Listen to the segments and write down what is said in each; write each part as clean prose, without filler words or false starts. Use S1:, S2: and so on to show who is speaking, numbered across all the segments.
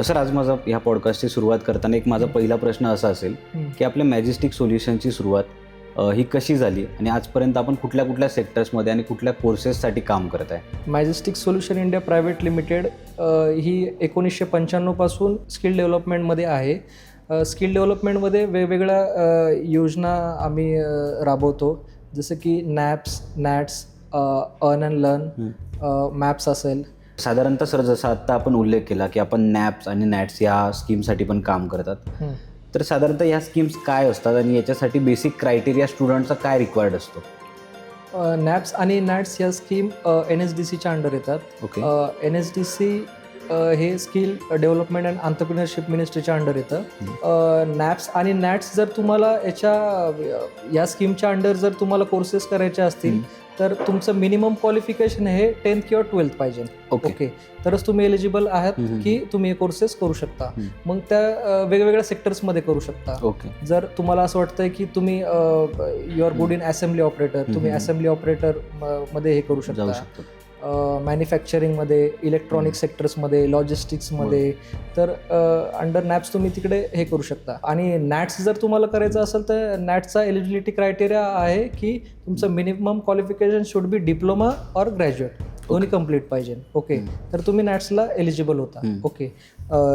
S1: Sir, आज माझा ह्या पॉडकास्टची सुरुवात करताना एक माझा पहिला प्रश्न असा असेल की आपल्या मॅजेस्टिक सोल्युशनची सुरुवात ही कशी झाली आणि आजपर्यंत आपण कुठल्या कुठल्या सेक्टर्समध्ये आणि कुठल्या कोर्सेससाठी काम करत आहे?
S2: Majestic solution India private limited ही 1995 पासून स्किल डेव्हलपमेंटमध्ये आहे. स्किल डेव्हलपमेंटमध्ये वेगवेगळ्या योजना आम्ही राबवतो, जसं की NAPS, NATS, earn and learn, maps असेल.
S1: साधारणतः सर, जसा आत्ता आपण उल्लेख केला की आपण नॅप्स आणि नॅट्स या स्कीमसाठी पण काम करतात, तर साधारणतः ह्या स्कीम्स काय असतात आणि याच्यासाठी बेसिक क्रायटेरिया स्टुडंटचा काय रिक्वायर्ड असतो?
S2: नॅप्स आणि नॅट्स या स्कीम NSDCच्या अंडर येतात.
S1: ओके.
S2: NSDC हे स्किल डेव्हलपमेंट अँड एंटरप्रेन्योरशिप मिनिस्ट्रीच्या अंडर येतं. नॅप्स आणि नॅट्स जर तुम्हाला या स्कीमच्या अंडर जर तुम्हाला कोर्सेस करायचे असतील तर तुमचं मिनिमम क्वालिफिकेशन हे 10th किंवा 12th पाहिजे. ओके, तरच तुम्ही एलिजिबल आहात की तुम्ही हे कोर्सेस करू शकता. मग त्या वेगवेगळ्या सेक्टर्समध्ये करू शकता.
S1: ओके.
S2: जर तुम्हाला असं वाटतंय की तुम्ही you are good in assembly operator, तुम्ही असेंब्ली ऑपरेटर मध्ये हे करू शकता. मॅन्युफॅक्चरिंगमध्ये, इलेक्ट्रॉनिक सेक्टर्समध्ये, लॉजिस्टिक्समध्ये, तर अंडर नॅप्स तुम्ही तिकडे हे करू शकता. आणि नॅट्स जर तुम्हाला करायचं असेल तर नॅट्सचा एलिजिबिलिटी क्रायटेरिया आहे की तुमचं minimum qualification should be diploma और ग्रॅज्युएट, दोन्ही कम्प्लीट पाहिजे. ओके, तर तुम्ही नॅट्सला एलिजिबल होता. ओके.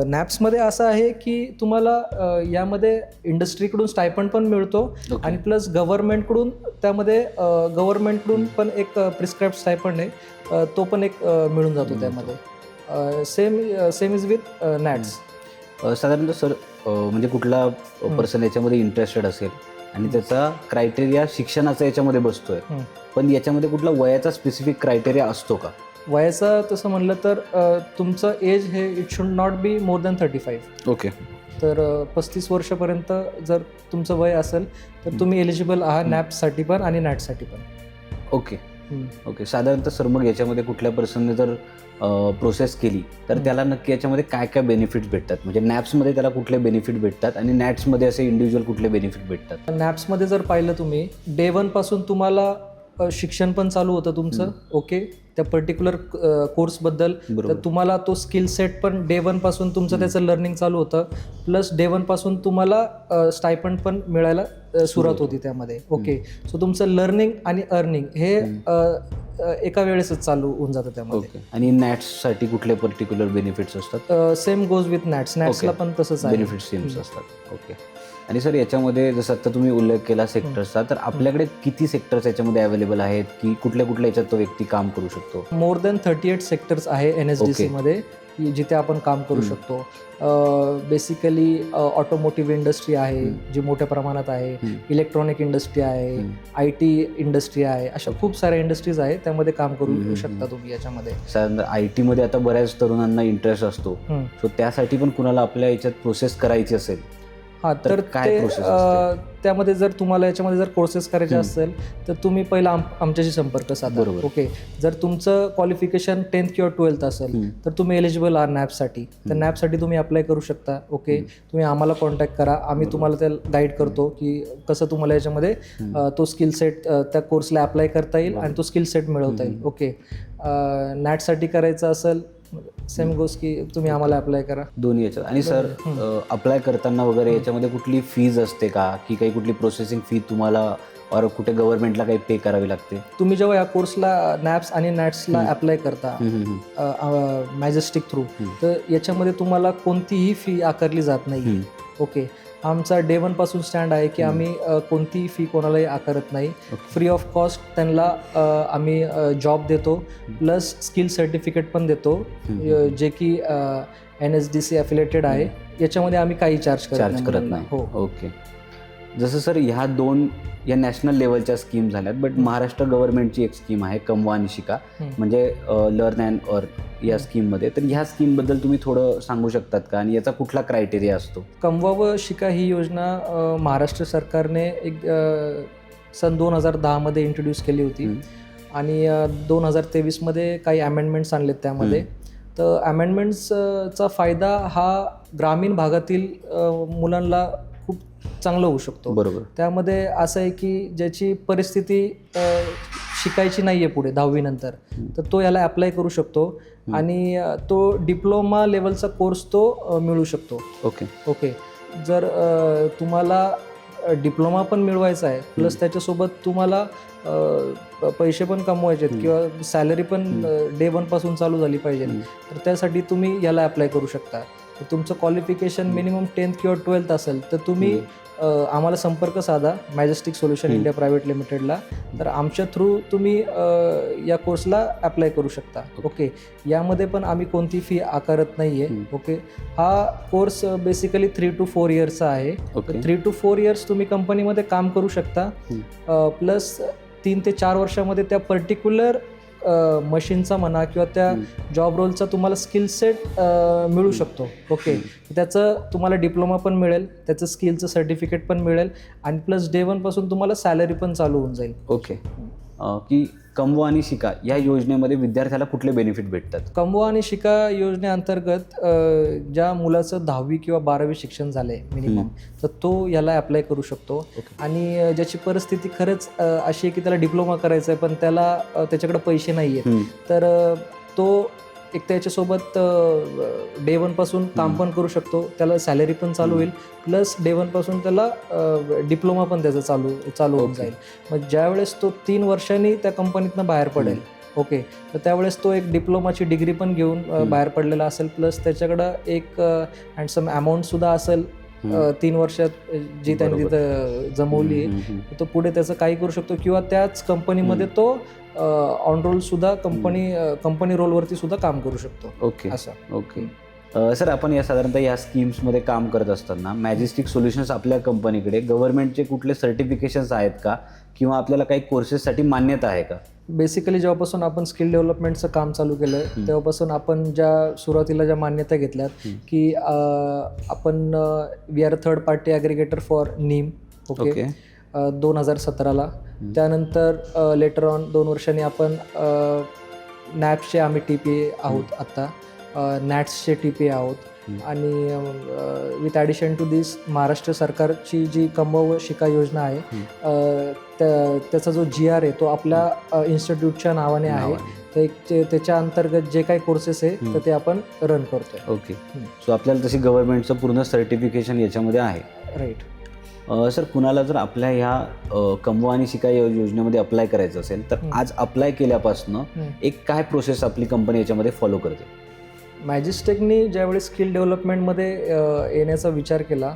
S2: नॅप्समध्ये असं आहे की तुम्हाला यामध्ये इंडस्ट्रीकडून स्टायपंड पण मिळतो आणि प्लस गव्हर्नमेंटकडून पण एक प्रिस्क्राईब स्टायपंड आहे, तो पण एक मिळून जातो त्यामध्ये. Same is with NATS.
S1: साधारणतः सर, म्हणजे कुठला पर्सन याच्यामध्ये इंटरेस्टेड असेल आणि त्याचा क्रायटेरिया शिक्षणाचा याच्यामध्ये बसतोय, पण याच्यामध्ये कुठला वयाचा स्पेसिफिक क्रायटेरिया असतो का?
S2: वयाचं तसं म्हणलं तर तुमचं एज हे it should not be more than 35.
S1: Okay.
S2: तर 35 वर्षापर्यंत जर तुमचं वय असेल तर तुम्ही एलिजिबल आहात नॅप्ससाठी पण आणि नॅटसाठी पण.
S1: ओके. ओके. साधारणतः सर, मग याच्यामध्ये कुठल्या पर्सनने जर प्रोसेस केली तर त्याला नक्की याच्यामध्ये काय काय बेनिफिट्स भेटतात? म्हणजे नॅप्समध्ये त्याला कुठले बेनिफिट भेटतात आणि नॅट्समध्ये असे इंडिव्हिज्युअल कुठले बेनिफिट भेटतात?
S2: नॅप्समध्ये जर पाहिलं तुम्ही, डे 1 पासून तुम्हाला शिक्षण पण चालू होतं तुमचं. ओके, त्या पर्टिक्युलर कोर्सबद्दल. तर तुम्हाला तो स्किल सेट पण डे 1 पासून तुमचं त्याचं लर्निंग चालू होतं. प्लस डे 1 पासून तुम्हाला स्टायपंड पण मिळायला सुरुवात होती त्यामध्ये. ओके, सो तुमचं लर्निंग आणि अर्निंग हे एका वेळेसच चालू होऊन जातं त्यामध्ये.
S1: आणि नॅट्ससाठी कुठले पर्टिक्युलर बेनिफिट्स असतात?
S2: Same goes with NATS. नॅट्सला पण तसंच आहे,
S1: बेनिफिट्स सेम्स असतात. ओके. आणि सर, याच्यामध्ये जसं आता तुम्ही उल्लेख केला सेक्टर्सचा, तर आपल्याकडे किती सेक्टर्स याच्यामध्ये अवेलेबल आहेत की कुठल्या कुठल्या याच्यात तो व्यक्ती काम करू शकतो?
S2: मोर दॅन 38 सेक्टर्स आहे NSDC मध्ये की जिथे आपण काम करू शकतो. बेसिकली ऑटोमोटिव्ह इंडस्ट्री आहे जी मोठ्या प्रमाणात आहे, इलेक्ट्रॉनिक इंडस्ट्री आहे, IT इंडस्ट्री आहे, अशा खूप साऱ्या इंडस्ट्रीज आहेत, त्यामध्ये काम करू शकता तुम्ही याच्यामध्ये.
S1: IT मध्ये आता बऱ्याच तरुणांना इंटरेस्ट असतो, सो त्यासाठी पण कुणाला आपल्या याच्यात प्रोसेस करायची असेल
S2: तर काय प्रोसेस त्यामध्ये जर तुम्हाला याच्यामध्ये जर कोर्सेस करायचे असेल तर तुम्ही पहिला आमच्याशी संपर्क साधा. ओके, जर तुमचं क्वालिफिकेशन 10th किंवा 12th असेल तर तुम्ही एलिजिबल आहात नॅपसाठी, तर नॅपसाठी तुम्ही अप्लाय करू शकता. ओके, तुम्ही आम्हाला कॉन्टॅक्ट करा, आम्ही तुम्हाला त्या गाईड करतो की कसं तुम्हाला याच्यामध्ये तो स्किल सेट त्या कोर्सला अप्लाय करता येईल आणि तो स्किल सेट मिळवता येईल. ओके, नॅटसाठी करायचं असेल सेम गोष्ट की तुम्ही आम्हाला अप्लाय करा
S1: दोन्ही याच्यात. आणि सर, अप्लाय करताना वगैरे याच्यामध्ये कुठली फीज असते का, की काही कुठली प्रोसेसिंग फी तुम्हाला और कुठे गव्हर्नमेंटला काही पे करावी लागते?
S2: तुम्ही जेव्हा या कोर्सला नॅप्स आणि नॅट्सला अप्लाय करता मॅजेस्टिक थ्रू, तर याच्यामध्ये तुम्हाला कोणतीही फी आकारली जात नाही. ओके, आमचा डे 1 पासून स्टँड आहे की आम्ही कोणतीही फी कोणालाही आकारत नाही. फ्री ऑफ कॉस्ट त्यांना आम्ही जॉब देतो, प्लस स्किल सर्टिफिकेट पण देतो जे की NSDC अफिलिएटेड आहे. याच्यामध्ये आम्ही काही चार्ज करत नाही. हो.
S1: ओके. जसं सर, ह्या 2 या नॅशनल लेवलच्या स्कीम झाल्यात, बट महाराष्ट्र गव्हर्नमेंटची एक स्कीम आहे कमवा आणि शिका, म्हणजे लर्न अँड अर्न या स्कीममध्ये. तर ह्या स्कीमबद्दल तुम्ही थोडं सांगू शकतात का आणि याचा कुठला क्रायटेरिया असतो?
S2: कमवा व शिका ही योजना महाराष्ट्र सरकारने एक सन 2010 मध्ये इंट्रोड्यूस केली होती आणि 2023 काही अमेंडमेंट्स आणलेत त्यामध्ये. तर अमेंडमेंट्सचा फायदा हा ग्रामीण भागातील मुलांना खूप चांगलं होऊ शकतो.
S1: बरोबर.
S2: त्यामध्ये असं आहे की ज्याची परिस्थिती शिकायची नाही आहे पुढे 10वी नंतर, तर तो याला अप्लाय करू शकतो आणि तो डिप्लोमा लेवलचा कोर्स तो मिळू शकतो. ओके. जर तुम्हाला डिप्लोमा पण मिळवायचा आहे प्लस त्याच्यासोबत तुम्हाला पैसे पण कमवायचे आहेत किंवा सॅलरी पण डे 1 पासून चालू झाली पाहिजे, तर त्यासाठी तुम्ही याला अप्लाय करू शकता. तर तुमचं क्वालिफिकेशन मिनिमम 10th किंवा 12th असेल तर तुम्ही आम्हाला संपर्क साधा मॅजेस्टिक सोल्युशन इंडिया प्रायव्हेट लिमिटेडला. तर आमच्या थ्रू तुम्ही या कोर्सला अप्लाय करू शकता. ओके. यामध्ये पण आम्ही कोणती फी आकारत नाही आहे. ओके. हा कोर्स बेसिकली 3 to 4 इयर्सचा आहे. 3 to 4 इयर्स तुम्ही कंपनीमध्ये काम करू शकता प्लस 3 ते 4 वर्षामध्ये त्या पर्टिक्युलर मशीनचा म्हणा किंवा त्या जॉब रोलचा तुम्हाला स्किल सेट मिळू शकतो. ओके. त्याचं तुम्हाला डिप्लोमा पण मिळेल, त्याचं स्किलचं सर्टिफिकेट पण मिळेल आणि प्लस डे 1 पासून तुम्हाला सॅलरी पण चालू होऊन जाईल.
S1: ओके. की कमवा आणि शिका या योजनेमध्ये विद्यार्थ्याला कुठले बेनिफिट भेटतात?
S2: कमवा आणि शिका योजनेअंतर्गत ज्या मुलाचं 10वी किंवा 12वी शिक्षण झालंय मिनिमम, तर तो याला अप्लाय करू शकतो. आणि ज्याची परिस्थिती खरंच अशी आहे की त्याला डिप्लोमा करायचा आहे पण त्याला त्याच्याकडे पैसे नाही आहेत, तर तो एक त्याच्यासोबत डे 1 पासून काम पण करू शकतो, त्याला सॅलरी पण चालू होईल प्लस डे 1 पासून त्याला डिप्लोमा पण त्याचा चालू होऊन जाईल. मग ज्यावेळेस तो 3 वर्षांनी त्या कंपनीतनं बाहेर पडेल, ओके, तर त्यावेळेस तो एक डिप्लोमाची डिग्री पण घेऊन बाहेर पडलेला असेल प्लस त्याच्याकडं एक हँडसम अमाऊंटसुद्धा असेल 3 वर्षात जी त्यांनी तिथं जमवली आहे, तो पुढे त्याचं काही करू शकतो किंवा त्याच कंपनीमध्ये तो ऑन रोल सुद्धा कंपनी रोलवरती सुद्धा काम करू शकतो.
S1: ओके.
S2: असं.
S1: ओके. सर, आपण साधारणतः या स्कीम्समध्ये काम करत असताना मॅजेस्टिक सोल्युशन्स आपल्या कंपनीकडे गव्हर्नमेंटचे कुठले सर्टिफिकेशन्स आहेत का किंवा आपल्याला काही कोर्सेससाठी मान्यता आहे का?
S2: बेसिकली जेव्हापासून आपण स्किल डेव्हलपमेंटचं काम चालू केलं तेव्हापासून आपण सुरुवातीला ज्या मान्यता घेतल्यात की आपण we are third party aggregator for NEEM. Okay. 2017ला. त्यानंतर लेटर ऑन 2 वर्षांनी आपण नॅप्सचे आम्ही TPA आहोत आत्ता, नॅट्सचे TPA आहोत आणि विथ ॲडिशन टू दिस महाराष्ट्र सरकारची जी कमवा व शिका योजना आहे त्याचा जो GR आहे तो आपल्या इन्स्टिट्यूटच्या नावाने आहे. तर त्याच्या अंतर्गत जे काही कोर्सेस आहे तर ते आपण रन करतोय.
S1: ओके. सो आपल्याला तशी गव्हर्नमेंटचं पूर्ण सर्टिफिकेशन याच्यामध्ये आहे.
S2: राईट.
S1: सर, कुणाला जर आपल्या ह्या कमवा आणि शिका योजनेमध्ये अप्लाय करायचं असेल तर आज अप्लाय केल्यापासनं एक काय प्रोसेस आपली कंपनी याच्यामध्ये फॉलो करते?
S2: मॅजेस्टिकनी ज्यावेळेस स्किल डेव्हलपमेंटमध्ये येण्याचा विचार केला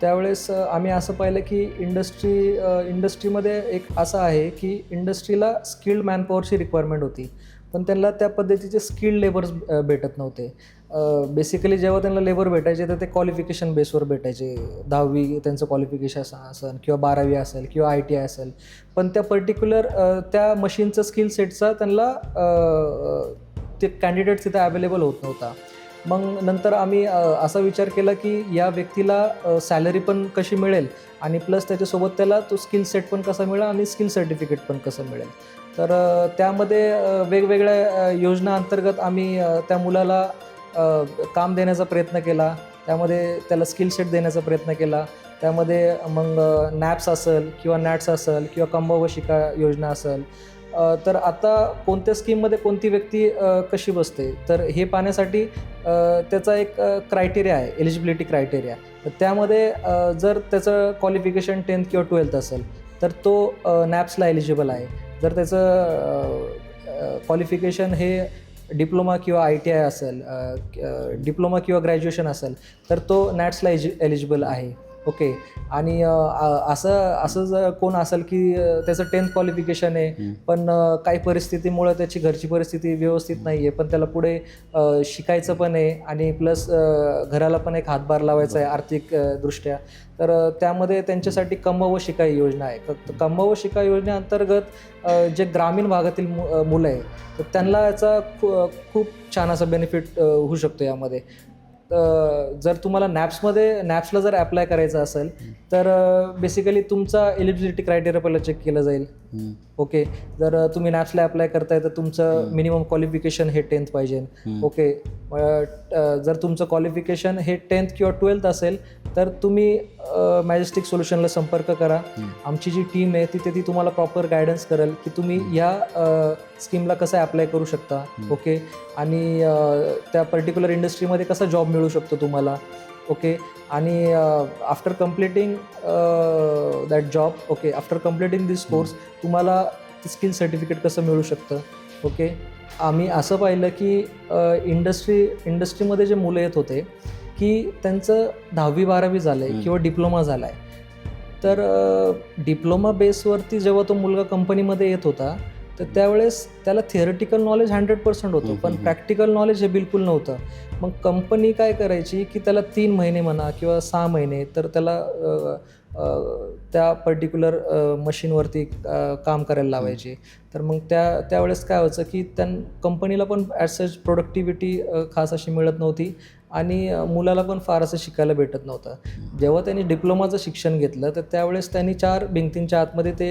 S2: त्यावेळेस आम्ही असं पाहिलं की इंडस्ट्रीमध्ये एक असं आहे की इंडस्ट्रीला स्किल्ड मॅनपॉवरची रिक्वायरमेंट होती पण त्यांना त्या पद्धतीचे स्किल्ड लेबर्स भेटत नव्हते. बेसिकली जेव्हा त्यांना लेबर भेटायचे तर ते क्वालिफिकेशन बेसवर भेटायचे. 10वी त्यांचं क्वालिफिकेशन असेल किंवा 12वी असेल किंवा ITI असेल, पण त्या पर्टिक्युलर त्या मशीनचं स्किल सेटचा त्यांना ते कॅन्डिडेट तिथं अवेलेबल होत नव्हता. मग नंतर आम्ही असा विचार केला की या व्यक्तीला सॅलरी पण कशी मिळेल आणि प्लस त्याच्यासोबत त्याला तो स्किल सेट पण कसा मिळेल आणि स्किल सर्टिफिकेट पण कसं मिळेल. तर त्यामध्ये वेगवेगळ्या योजना अंतर्गत आम्ही त्या मुलाला काम देण्याचा प्रयत्न केला, त्यामध्ये त्याला स्किल सेट देण्याचा प्रयत्न केला. त्यामध्ये मग नॅप्स असेल किंवा नॅट्स असेल किंवा कमवा व शिका योजना असेल, तर आता कोणत्या स्कीममध्ये कोणती व्यक्ती कशी बसते तर हे पाहण्यासाठी त्याचा एक क्रायटेरिया आहे, एलिजिबिलिटी क्रायटेरिया. तर त्यामध्ये जर त्याचं क्वालिफिकेशन 10th किंवा 12th असेल तर तो नॅप्सला एलिजिबल आहे. जर त्याचं क्वालिफिकेशन हे डिप्लोमा किंवा ITI असेल, डिप्लोमा किंवा ग्रॅज्युएशन असेल तर तो नॅट्सला एलिजिबल आहे. ओके. आणि असं जर कोण असेल की त्याचं 10th क्वालिफिकेशन आहे पण काही परिस्थितीमुळं त्याची घरची परिस्थिती व्यवस्थित नाही आहे पण त्याला पुढे शिकायचं पण आहे आणि प्लस घराला पण एक हातभार लावायचा आहे आर्थिक दृष्ट्या, तर त्यामध्ये त्यांच्यासाठी कमवा व शिका योजना आहे. तर कमवा व शिका योजनेअंतर्गत जे ग्रामीण भागातील मुलं आहे तर त्यांना याचा खूप छान असा बेनिफिट होऊ शकतो यामध्ये. जर तुम्हाला नॅप्सला जर अप्लाय करायचं असेल तर बेसिकली तुमचा एलिजिबिलिटी क्रायटेरिया पहिला चेक केलं जाईल. ओके, जर तुम्ही नॅप्सला अप्लाय करताय तर तुमचं मिनिमम क्वालिफिकेशन हे 10th पाहिजे. ओके, जर तुमचं क्वालिफिकेशन हे 10th किंवा 12th असेल तर तुम्ही मॅजेस्टिक सोल्युशनला संपर्क करा. आमची जी टीम आहे ती तुम्हाला प्रॉपर गायडन्स करेल की तुम्ही ह्या स्कीमला कसं अप्लाय करू शकता. ओके, आणि त्या पर्टिक्युलर इंडस्ट्रीमध्ये कसा जॉब मिळू शकतो तुम्हाला. ओके, आणि after completing that job, okay, after completing this course तुम्हाला स्किल सर्टिफिकेट कसं मिळू शकतं. ओके, आम्ही असं पाहिलं की इंडस्ट्रीमध्ये जे मुलं येत होते की त्यांचं 10वी-12वी झालं आहे किंवा डिप्लोमा झाला आहे, तर डिप्लोमा बेसवरती जेव्हा तो मुलगा कंपनीमध्ये येत होता तर त्यावेळेस त्याला थिअरिटिकल नॉलेज 100% होतं, पण प्रॅक्टिकल नॉलेज हे बिलकुल नव्हतं. मग कंपनी काय करायची की त्याला 3 महिने म्हणा किंवा 6 महिने तर त्याला त्या पर्टिक्युलर मशीनवरती काम करायला लावायचे. तर मग त्यावेळेस काय व्हायचं की कंपनीला पण ॲज सच प्रोडक्टिव्हिटी खास अशी मिळत नव्हती आणि मुलाला पण फार असं शिकायला भेटत नव्हतं. जेव्हा त्यांनी डिप्लोमाचं शिक्षण घेतलं तर त्यावेळेस त्यांनी 4 भिंतींच्या आतमध्ये ते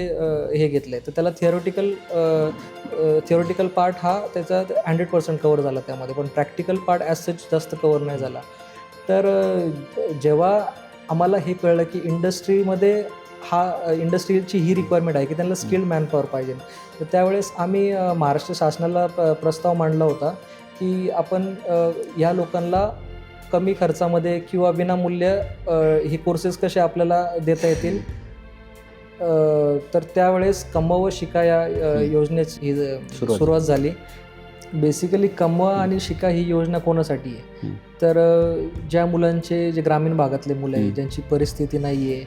S2: हे घेतलं तर त्याला थिअरिटिकल पार्ट हा त्याचा 100% कवर झाला त्यामध्ये, पण प्रॅक्टिकल पार्ट ॲज सच जास्त कवर नाही झाला. तर जेव्हा आम्हाला हे कळलं की इंडस्ट्रीची ही रिक्वायरमेंट आहे की त्यांना स्किल्ड मॅनपॉवर पाहिजे, तर त्यावेळेस आम्ही महाराष्ट्र शासनाला प्रस्ताव मांडला होता की आपण या लोकांना कमी खर्चामध्ये किंवा विनामूल्य हे कोर्सेस कसे आपल्याला देता येतील. तर त्यावेळेस कमवा व शिका या योजनेची सुरुवात झाली. बेसिकली कमवा आणि शिका ही योजना कोणासाठी आहे, तर ज्या मुलांचे जे ग्रामीण भागातले मुलं आहे ज्यांची परिस्थिती नाही आहे,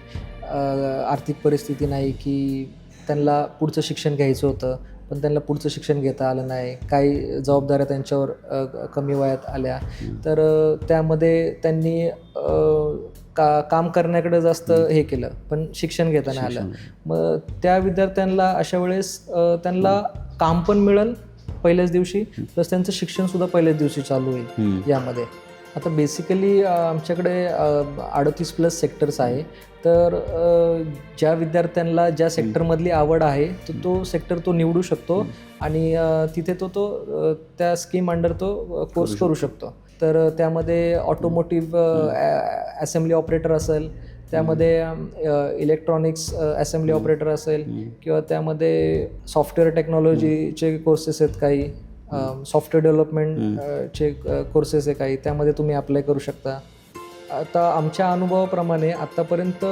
S2: आर्थिक परिस्थिती नाही की त्यांना पुढचं शिक्षण घ्यायचं होतं पण त्यांना पुढचं शिक्षण घेता आलं नाही, काही जबाबदाऱ्या त्यांच्यावर कमी वयात आल्या, तर त्यामध्ये त्यांनी काम करण्याकडे जास्त हे केलं पण शिक्षण घेता नाही आलं. मग त्या विद्यार्थ्यांना अशा वेळेस त्यांना काम पण मिळेल पहिल्याच दिवशी, प्लस त्यांचं शिक्षणसुद्धा पहिल्याच दिवशी चालू होईल यामध्ये. आता बेसिकली आमच्याकडे 38+ सेक्टर्स आहे, तर ज्या विद्यार्थ्यांना ज्या सेक्टरमधली आवड आहे तर तो सेक्टर तो निवडू शकतो आणि तिथे तो त्या स्कीम अंडर तो कोर्स करू शकतो. तर त्यामध्ये ऑटोमोटिव्ह असेंब्ली ऑपरेटर असेल, त्यामध्ये इलेक्ट्रॉनिक्स असेंब्ली ऑपरेटर असेल किंवा त्यामध्ये सॉफ्टवेअर टेक्नॉलॉजीचे कोर्सेस आहेत, काही सॉफ्टवेअर डेव्हलपमेंटचे कोर्सेस आहे काही, त्यामध्ये तुम्ही अप्लाय करू शकता. आता आमच्या अनुभवाप्रमाणे आत्तापर्यंत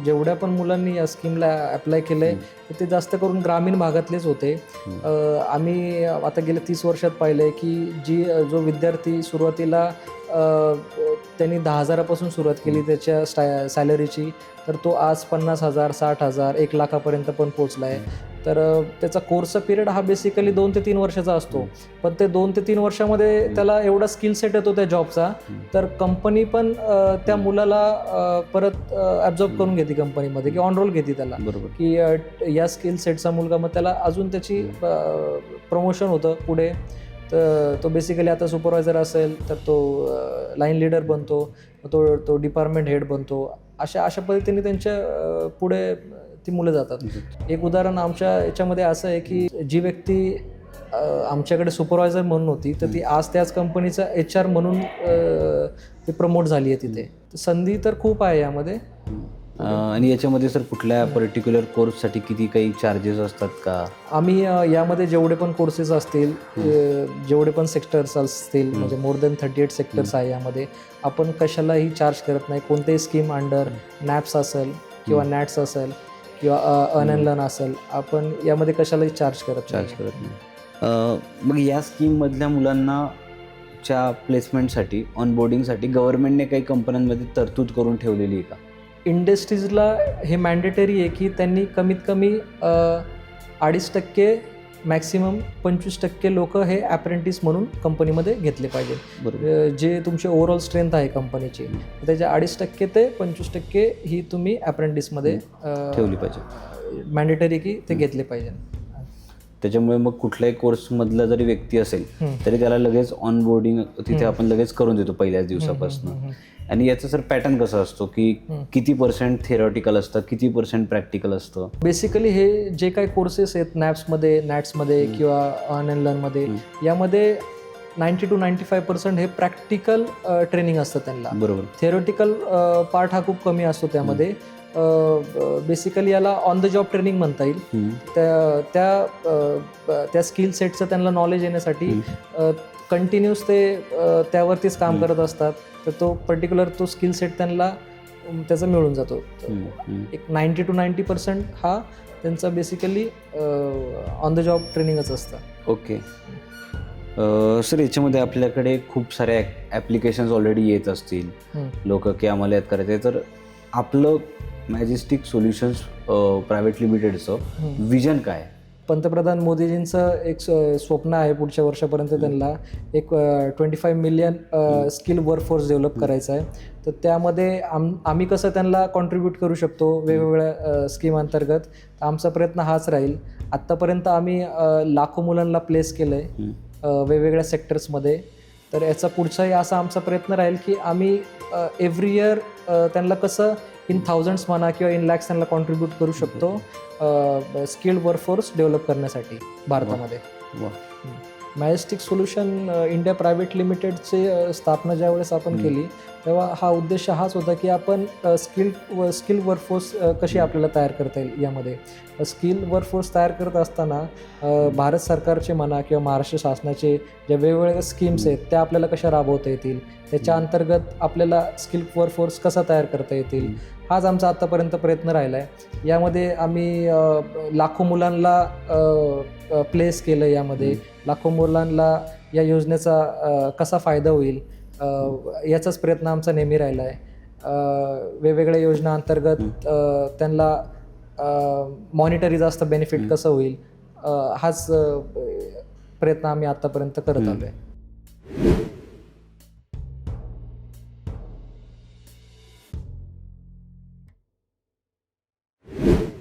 S2: जेवढ्या पण मुलांनी या स्कीमला अप्लाय केलं आहे तर ते जास्त करून ग्रामीण भागातलेच होते. आम्ही आता गेल्या 30 वर्षात पाहिलं आहे की जो विद्यार्थी सुरुवातीला त्यांनी 10,000पासून सुरुवात केली त्याच्या सॅलरीची, तर तो आज 50,000, 60,000, 1 लाखापर्यंत पण पोचला आहे. तर त्याचा कोर्सचा पिरियड हा बेसिकली 2 ते 3 वर्षाचा असतो, पण ते 2 ते 3 वर्षामध्ये त्याला एवढा स्किल सेट येतो त्या जॉबचा, तर कंपनी पण त्या मुलाला परत ॲब्झॉर्ब करून घेते कंपनीमध्ये की ऑन रोल घेते त्याला, की या स्किल सेटचा मुलगा, मग त्याला अजून त्याची प्रमोशन होतं पुढे. तर तो बेसिकली आता सुपरवायझर असेल तर तो लाईन लीडर बनतो, तो डिपार्टमेंट हेड बनतो. अशा पद्धतीने त्यांच्या पुढे ती मुलं जातात. एक उदाहरण आमच्या याच्यामध्ये असं आहे की जी व्यक्ती आमच्याकडे सुपरवायझर म्हणून होती तर ती आज त्याच कंपनीचा HR म्हणून ती प्रमोट झाली आहे तिथे. संधी तर खूप आहे यामध्ये.
S1: आणि याच्यामध्ये सर कुठल्या पर्टिक्युलर कोर्ससाठी किती काही चार्जेस असतात का?
S2: आम्ही यामध्ये जेवढे पण कोर्सेस असतील, जेवढे पण सेक्टर्स असतील, म्हणजे मोर दॅन 38 सेक्टर्स आहे यामध्ये, आपण कशालाही चार्ज करत नाही. कोणतेही स्कीम अंडर नॅप्स असेल किंवा नॅट्स असेल किंवा अर्न अँड लर्न असेल, आपण यामध्ये कशालाही चार्ज करत
S1: नाही. मग या स्कीममधल्या मुलांना च्या प्लेसमेंटसाठी, ऑनबोर्डिंगसाठी गव्हर्नमेंटने काही कंपन्यांमध्ये तरतूद करून ठेवलेली आहे का?
S2: इंडस्ट्रीजला हे मॅन्डेटरी आहे की त्यांनी कमीत कमी 2.5% मॅक्सिमम 25% लोक हे ॲप्रेंटिस म्हणून कंपनीमध्ये घेतले पाहिजे. जे तुमचे ओव्हरऑल स्ट्रेंथ आहे कंपनीची, त्याच्या 2.5% ते 25% ही तुम्ही ॲप्रेंटिसमध्ये
S1: ठेवली पाहिजे.
S2: मॅन्डेटरी की ते घेतले पाहिजे.
S1: त्याच्यामुळे मग कुठल्याही कोर्समधला जरी व्यक्ती असेल तरी त्याला लगेच ऑन बोर्डिंग तिथे आपण लगेच करून देतो पहिल्याच दिवसापासून. आणि याचा सर पॅटर्न कसा असतो की किती % थेरॉटिकल असतं, किती % प्रॅक्टिकल असतं?
S2: बेसिकली हे जे काही कोर्सेस आहेत नॅप्समध्ये, नॅट्समध्ये किंवा ऑनलाईन लर्नमध्ये, यामध्ये 90 to 95% हे प्रॅक्टिकल ट्रेनिंग असतं त्यांना.
S1: बरोबर.
S2: थेरॉटिकल पार्ट हा खूप कमी असतो त्यामध्ये. बेसिकली याला ऑन द जॉब ट्रेनिंग म्हणता येईल. त्या स्किल सेटचं त्यांना नॉलेज येण्यासाठी कंटिन्यूस ते त्यावरतीच काम करत असतात. तर तो पर्टिक्युलर तो स्किल सेट त्यांना त्याचा मिळून जातो. एक 90 to 90% हा त्यांचा बेसिकली ऑन द जॉब ट्रेनिंगच असतं.
S1: ओके सर, याच्यामध्ये आपल्याकडे खूप साऱ्या ॲप्लिकेशन्स ऑलरेडी येत असतील, लोक की आम्हाला यात करायचं आहे, तर आपलं मॅजेस्टिक सोल्युशन्स प्रायव्हेट लिमिटेडचं विजन काय?
S2: पंतप्रधान मोदीजींचं एक स्वप्न आहे पुढच्या वर्षापर्यंत त्यांना एक 25 मिलियन स्किल वर्कफोर्स डेव्हलप करायचं आहे. तर त्यामध्ये आम्ही कसं त्यांना कॉन्ट्रीब्यूट करू शकतो वेगवेगळ्या स्कीम अंतर्गत, आमचा प्रयत्न हाच राहील. आत्तापर्यंत आम्ही लाखो मुलांना प्लेस केलं आहे वेगवेगळ्या सेक्टर्समध्ये. तर याचा पुढचाही असा आमचा प्रयत्न राहील की आम्ही एव्हरी इयर त्यांना कसं इन थाउजंड्स म्हणा किंवा इन लॅक्स त्यांना कॉन्ट्रीब्यूट करू शकतो स्किल्ड वर्कफोर्स डेव्हलप करण्यासाठी भारतामध्ये. मॅजेस्टिक सोल्युशन इंडिया प्रायव्हेट लिमिटेडची स्थापना ज्यावेळेस आपण केली तेव्हा हा उद्देश हाच होता की आपण स्किल वर्कफोर्स कशी आपल्याला तयार करता येईल. यामध्ये स्किल वर्कफोर्स तयार करत असताना भारत सरकारचे म्हणा किंवा महाराष्ट्र शासनाचे ज्या वेगवेगळ्या स्कीम्स आहेत त्या आपल्याला कशा राबवता येतील, त्याच्या अंतर्गत आपल्याला स्किल वर्कफोर्स कसा तयार करता येतील, हाच आमचा आत्तापर्यंत प्रयत्न राहिला आहे. यामध्ये आम्ही लाखो मुलांना प्लेस केलं, यामध्ये लाखो मुलांना या योजनेचा कसा फायदा होईल याचाच प्रयत्न आमचा नेहमी राहिला आहे. वेगवेगळ्या योजना अंतर्गत त्यांना मॉनिटरी जास्त बेनिफिट कसं होईल हाच प्रयत्न आम्ही आत्तापर्यंत करत आलो आहे.